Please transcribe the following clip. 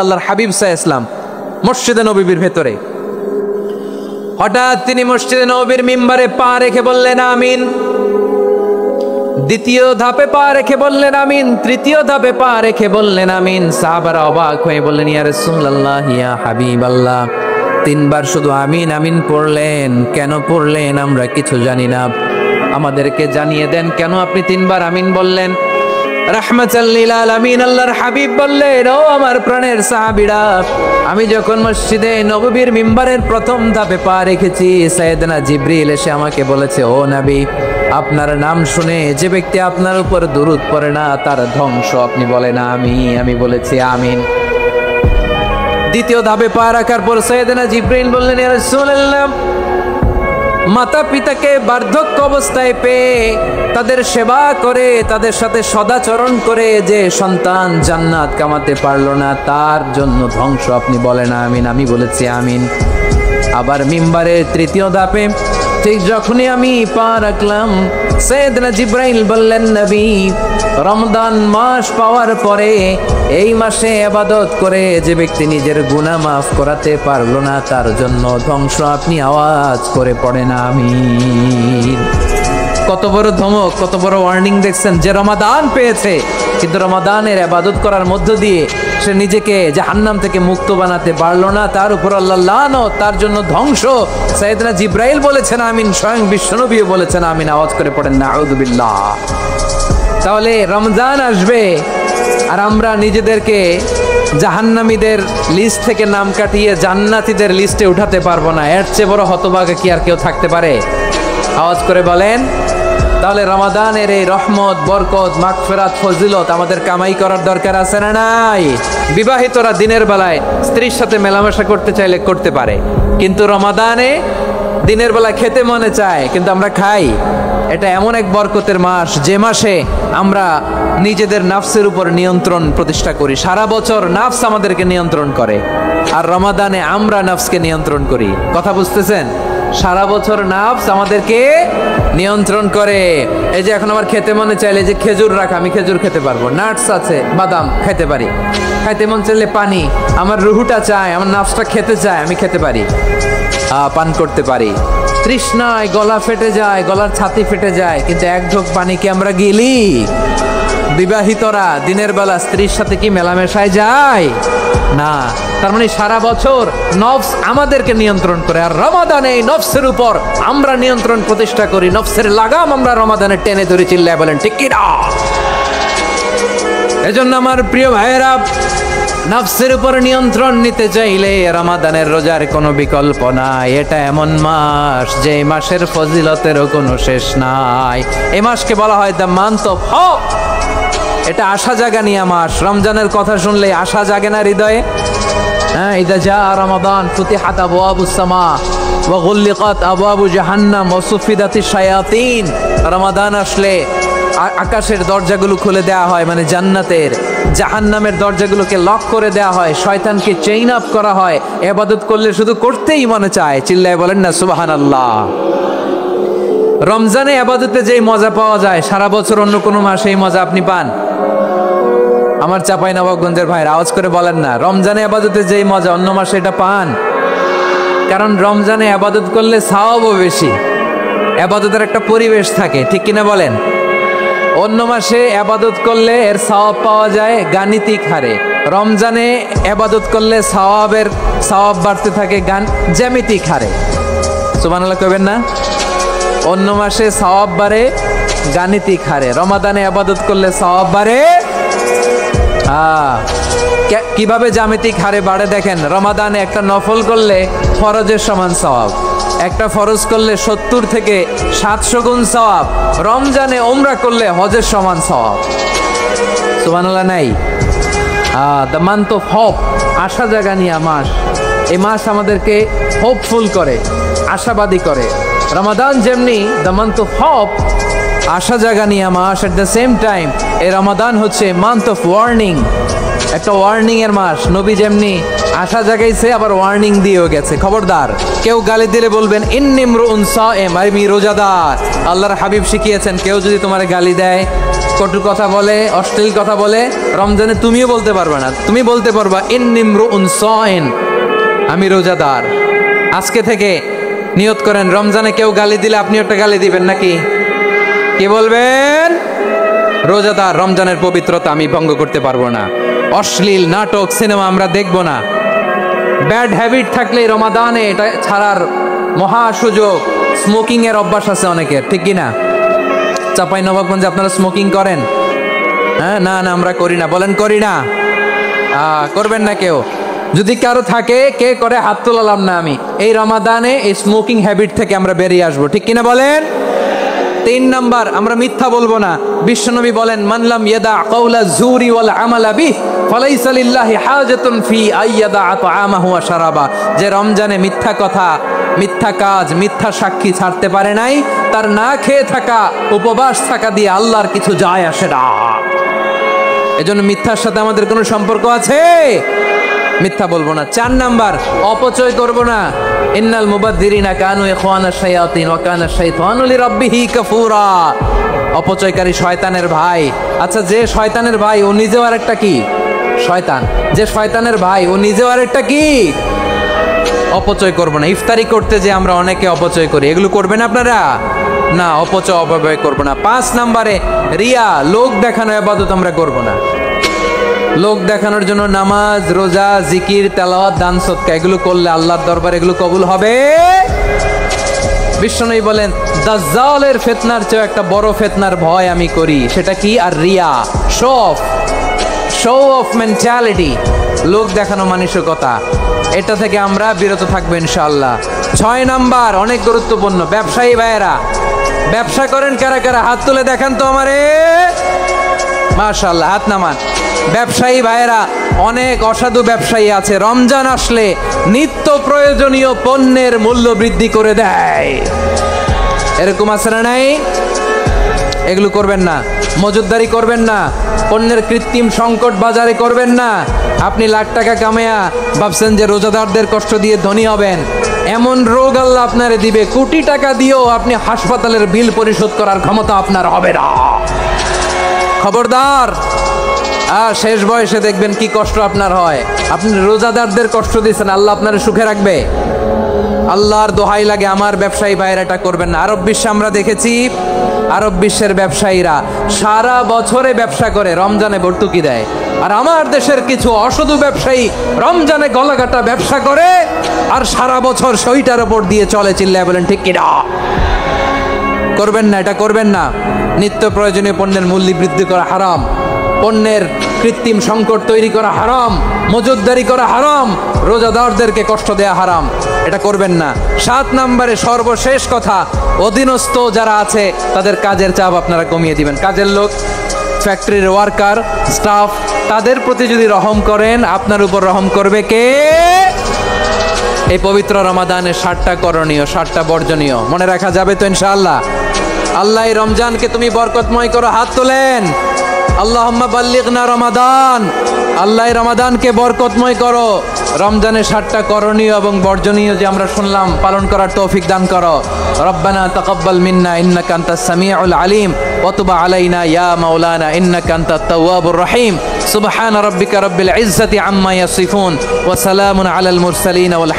আল্লাহর হাবিব সাল্লাল্লাহু আলাইহি ওয়াসাল্লাম মসজিদে নববীর ভেতরে, হঠাৎ তিনি মসজিদে নববীর মিম্বারে পা রেখে বললেন আমিন। দ্বিতীয় ধাপে পা রেখে বললেন আমিন, তৃতীয় ধাপে পা রেখে বললেন আমিন। সাহাবারা অবাক হয়ে বললেন ইয়া রাসূলুল্লাহ ইয়া হাবিবাল্লাহ, তিনবার শুধু আমিন আমিন পড়লেন, কেন পড়লেন আমরা কিছু জানি না, আমাদেরকে জানিয়ে দেন কেন আপনি তিনবার আমিন বললেন। রাহমাতাল লিল আলামিন আল্লাহর হাবিব বললেন, ও আমার প্রাণের সাহাবীরা, আমি যখন মসজিদে নববীর মিম্বারের প্রথম ধাপে পা রেখেছি, সাইয়েদনা জিবরিল এসে আমাকে বলেছে, ও নবী, আপনার নাম শুনে যে ব্যক্তি আপনার উপর দুরূদ পড়ে না তার ধ্বংস। আপনি বলেন আমি বলেছি আমিন। দ্বিতীয় ধাপে পা রাখার পর সাইয়েদনা জিবরিল বললেন, ইয়া রাসূলুল্লাহ, মাতা পিতাকে বার্ধক্য অবস্থায় পেয়ে তাদের সেবা করে তাদের সাথে সদাচরণ করে যে সন্তান জান্নাত কামাতে পারলো না তার জন্য ধ্বংস। আপনি বলেন আমিন। আমি বলেছি আমিন। আবার মিম্বারের তৃতীয় ধাপে ঠিক যখনই আমি পা রাখলাম, সাইয়েদনা জিবরাইল বললেন, নবী, রমজান মাস পাওয়ার পরে এই মাসে ইবাদত করে যে ব্যক্তি নিজের গুনাহ মাফ করাতে পারলো না তার জন্য ধ্বংস। আপনি আওয়াজ করে পড়েন আমিন। কত বড় ধমক, কত বড় ওয়ার্নিং দেখছেন, যে রমাদান পেয়েছে কিন্তু রমাদানের ইবাদত করার মধ্য দিয়ে সে নিজেকে জাহান্নাম থেকে মুক্ত বানাতে পারলো না, তার উপর আল্লাহ লানত, তার জন্য ধ্বংস। সাইয়েদনা জিবরাইল বলেছেন আমিন, স্বয়ং বিশ্বনবীও বলেছেন আমিন। আওয়াজ করে পড়েন নাউযু বিল্লাহ। তাহলে রমজান আসবে আর আমরা নিজেদেরকে জাহান্নামীদের লিস্ট থেকে নাম কাটিয়ে জান্নাতীদের লিস্টে উঠাতে পারবো না। এর চেয়ে বড় হতভাগা কি আর কেউ থাকতে পারে? আওয়াজ করে বলেন। তাহলে রমাদানের এই রহমত, বরকত, মাগফিরাত, ফজিলত আমাদের কামাই করার দরকার আছে না নাই? বিবাহিতরা দিনের বেলায় স্ত্রীর সাথে মেলামেশা করতে চাইলে করতে পারে, কিন্তু রমাদানে দিনের বেলা খেতে মনে চায় কিন্তু আমরা খাই। এটা এমন এক বরকতের মাস যে মাসে আমরা নিজেদের নাফসের উপর নিয়ন্ত্রণ প্রতিষ্ঠা করি। সারা বছর নাফস আমাদেরকে নিয়ন্ত্রণ করে, আর রমাদানে আমরা নাফসকে নিয়ন্ত্রণ করি। কথা বুঝতেছেন? সারা বছর নাফস আমাদেরকে নিয়ন্ত্রণ করে। এই যে এখন আমার খেতে মনে চাইলে যে খেজুর রাখা, আমি খেজুর খেতে পারবো, নাটস আছে, বাদাম খেতে পারি। খাইতে মন চাইলে পানি, আমার রুহুটা চায়, আমার নাফসটা খেতে চায়, আমি খেতে পারি, পান করতে পারি। তৃষ্ণায় গলা ফেটে যায়, গলার ছাতি ফেটে যায়, কিন্তু এক ঢোক পানি কি আমরা গিলি? বিবাহিতরা দিনের বেলা স্ত্রীর সাথে কি মেলামেশায় যায় না? তার মানে সারা বছর নফস আমাদেরকে নিয়ন্ত্রণ করে, আর রমাদানে এই নফসের উপর আমরা নিয়ন্ত্রণ প্রতিষ্ঠা করি। নফসের লাগাম আমরা রমাদানে টেনে ধরে, চিল্লায় বলেন ঠিক কি না? এজন্য আমার প্রিয় ভাইয়েরা, নফসের উপর নিয়ন্ত্রণ নিতে চাইলে রমাদানের রোজার কোনো বিকল্প নাই। এটা এমন মাস যে মাসের ফজিলতেরও কোনো শেষ নাই। এই মাসকে বলা হয় দ্য মান্থ অফ হোপ। এটা আশা জাগানিয়া মাস। রমজানের কথা শুনলে আশা জাগে না হৃদয়ে? হ্যাঁ, ইদা জা রমাদান ফুতিহাত আবওয়াবুস সামা ওয়া গুল্লিকাত আবওয়াবু জাহান্নাম ওয়া সুফিদাতিশ শায়াতিন। রমাদান আসলে আকাশের দরজাগুলো খুলে দেওয়া হয়, মানে জান্নাতের। জাহান্নামের দরজাগুলোকে লক করে দেওয়া হয়, শয়তানকে চেইন আপ করা হয়। ইবাদত করলে শুধু করতেই মনে চায়। চিল্লায় বলেন না সুবহানাল্লাহ। রমজানে ইবাদতে যেই মজা পাওয়া যায় সারা বছর অন্য কোনো মাসে এই মজা আপনি পান? আমার চাঁপাইনবাবগঞ্জের ভাইরা আওয়াজ করে বলেন না, রমজানে ইবাদতে যেই মজা অন্য মাসে এটা পান? কারণ রমজানে ইবাদত করলে সওয়াবও বেশি, ইবাদতের একটা পরিবেশ থাকে, ঠিক কিনা বলেন? অন্য মাসে ইবাদত করলে এর সওয়াব পাওয়া যায় গাণিতিক হারে, রমজানে ইবাদত করলে সওয়াব বাড়তে থাকে জ্যামিতিক হারে। সুবহানাল্লাহ কইবেন না? অন্য মাসে সওয়াব বাড়ে গাণিতিক হারে, রমাদানে ইবাদত করলে সওয়াব বাড়ে কিভাবে জ্যামিতিক হারে বাড়ে দেখেন। রমাদানে একটা নফল করলে ফরজের সমান সওয়াব, একটা ফরজ করলে 70 থেকে 700 গুণ সওয়াব। রমজানে উমরা করলে হজের সমান সওয়াব। সুবহানাল্লাহ নাই? দ্য মান্থ অফ হোপ, আশা জাগানিয়া মাস। এই মাস আমাদেরকে হোপফুল করে, আশাবাদী করে। রমাদান যেমনি দ্য মান্থ অফ হোপ, আশা জাগানিয়া মাস, এট দ্য সেম টাইম এই রমাদান হচ্ছে মান্থ অফ ওয়ার্নিং, একটা ওয়ার্নিং এর মাস। নবী যেমনি আশা জাগাইছে আবার ওয়ার্নিং দিয়েও গেছে, খবরদার কেউ গালি দিলে বলবেন ইন্নী ইমরুউন সায়েম, আমি রোজাদার। আল্লাহর হাবিব শিখিয়েছেন কেউ যদি তোমার গালি দেয় কটু কথা বলে, অশ্লীল কথা বলে, রমজানে তুমিও বলতে পারবে না। তুমি বলতে পারবা ইন্নিমরুউন সাইন, আমি রোজাদার। আজকে থেকে নিয়ত করেন, রমজানে কেউ গালি দিলে আপনি একটা গালি দিবেন নাকি? কি বলবেন? রোজাদার, রমজানের পবিত্রতা আমি ভঙ্গ করতে পারবো না। অশ্লীল নাটক, সিনেমা আমরা দেখবো না। ব্যাড হ্যাবিট থাকলে রমাদানে এটা ছাড়ার মহা সুযোগ। স্মোকিং এর অভ্যাস আছে অনেকের, ঠিক কিনা? চাপাই নবাবগঞ্জে আপনারা স্মোকিং করেন? হ্যাঁ, না না আমরা করি না। বলেন করি না? করবেন না কেউ? যদি কারো থাকে, কে করে হাত তোলালাম না আমি। এই রমাদানে এই স্মোকিং হ্যাবিট থেকে আমরা বেরিয়ে আসবো, ঠিক কিনা বলেন? 3 নাম্বার, আমরা মিথ্যা বলবো না। বিশ্বনবী বলেন, মানলাম ইয়াদা কাওলা যুরি ওয়াল আমালা বিহি ফালাইসা লিল্লাহি হাজাতুন ফি আইয়াদা তাআমাহু ওয়া শারাবা। যে রমজানে মিথ্যা কথা, মিথ্যা কাজ, মিথ্যা সাক্ষী ছাড়তে পারে নাই, তার না খেয়ে থাকা, উপবাস থাকা দিয়ে আল্লাহর কিছু যায় আসে না। এজন্য মিথ্যার সাথে আমাদের কোনো সম্পর্ক আছে? মিথ্যা বলবো না। 4 নাম্বার, অপচয় করব না। ইন্নাল মুবাদদিরিনা কানু ইখওয়ানাশ শায়াতিন ওয়া কানা শাইতানু লিরাব্বিহি কাফুরা। অপচয়কারী শয়তানের ভাই। আচ্ছা, যে শয়তানের ভাই ও নিজেও আরেকটা কি? শয়তান। যে শয়তানের ভাই ও নিজেও আরেকটা কি? অপচয় করব না। ইফতারি করতে যে আমরা অনেকে অপচয় করি, এগুলো করবেন আপনারা? না, অপচয় অপব্যয় করব না। 5 নাম্বারে, রিয়া, লোক দেখানো ইবাদত আমরা করব না। লোক দেখানোর জন্য নামাজ, রোজা, জিকির, তেলাওয়াত, দান, সদকা এগুলো করলে আল্লাহর দরবারে এগুলো কবুল হবে? বিশ্বনবী বলেন, দাজ্জালের ফিতনার চেয়ে একটা বড় ফিতনার ভয় আমি করি। সেটা কি? আর রিয়া, শো অফ মেন্টালিটি, লোক দেখানো মানসিকতা। এটা থেকে আমরা বিরত থাকবো ইনশাআল্লাহ। 6 নাম্বার, অনেক গুরুত্বপূর্ণ। ব্যবসায়ী ভাইয়েরা, ব্যবসা করেন কারা কারা? হাত তুলে দেখান তো আমারে। মাশাআল্লাহ, হাত নামান। ব্যবসায়ী ভাইয়েরা, অনেক অসাধু ব্যবসায়ী আছে, রমজান আসলে নিত্য প্রয়োজনীয় পণ্যের মূল্য বৃদ্ধি করে দেয়। এরকম আছে না নাই? এগুলো করবেন না। মজুদদারি করবেন না। পণ্যের কৃত্রিম সংকট বাজারে করবেন না। আপনি লাখ টাকা কামায়া ভাবছেন যে রোজাদারদের কষ্ট দিয়ে ধনী হবেন। এমন রোগ আল্লাহ আপনারে দিবে, কোটি টাকা দিয়েও আপনি হাসপাতালের বিল পরিশোধ করার ক্ষমতা আপনার হবে না। খবরদার। শেষ বয়সে দেখবেন কি কষ্ট আপনার হয়। আপনি রোজাদারদের কষ্ট দিচ্ছেন, আল্লাহ আপনার সুখে রাখবে? আল্লাহর দোহাই লাগে, আমার ব্যবসায়ী ভাইয়েরা এটা করবেন না। আরব বিশ্বে আমরা দেখেছি, আরব বিশ্বের ব্যবসায়ীরা সারা বছরে ব্যবসা করে, রমজানে ভর্তুকি দেয়। আর আমার দেশের কিছু অসাধু ব্যবসায়ী রমজানে গলাকাটা ব্যবসা করে আর সারা বছর সইটার উপর দিয়ে চলে। চিল্লায় বলেন ঠিক কিনা? করবেন না, এটা করবেন না। নিত্য প্রয়োজনীয় পণ্যের মূল্য বৃদ্ধি করা হারাম, পণ্যের কৃত্রিম সংকট তৈরি করা হারাম, মজুদদারি করা হারাম, রোজাদারদেরকে কষ্ট দেয়া হারাম। এটা করবেন না। 7 নম্বরে সর্বশেষ কথা, অধীনস্থ যারা আছে তাদের কাজের চাপ আপনারা কমিয়ে দিবেন। কাজের লোক, ফ্যাক্টরির ওয়ার্কার, স্টাফ, তাদের প্রতি যদি রহম করেন, আপনার উপর রহম করবে কে? এই পবিত্র রমাদানের 7টা করণীয়, 7টা বর্জনীয় মনে রাখা যাবে তো ইনশাআল্লাহ? আল্লাহ এই রমজানকে তুমি বরকতময় করো। হাত তোলেন। আল্লাহুম্মা বাল্লিগনা রমাদান। আল্লাহ রমাদানকে বরকতময় করো। রমজানের 7টা করণীয় এবং বর্জনীয় যে আমরা শুনলাম, পালন করার তৌফিক দান করো। রব্বানা তাকাব্বাল মিন্না ইন্নাকা আনতাস সামিউল আলিম ওয়া তুব আলাইনা ইয়া মাওলানা ইন্নাকা আনতাত তাওয়াবুর রহিম। সুবহান রাব্বিকা রাব্বিল ইজ্জাতি আম্মা ইয়াসিফুন ওয়া সালামুন আলাল মুরসালিন ওয়াল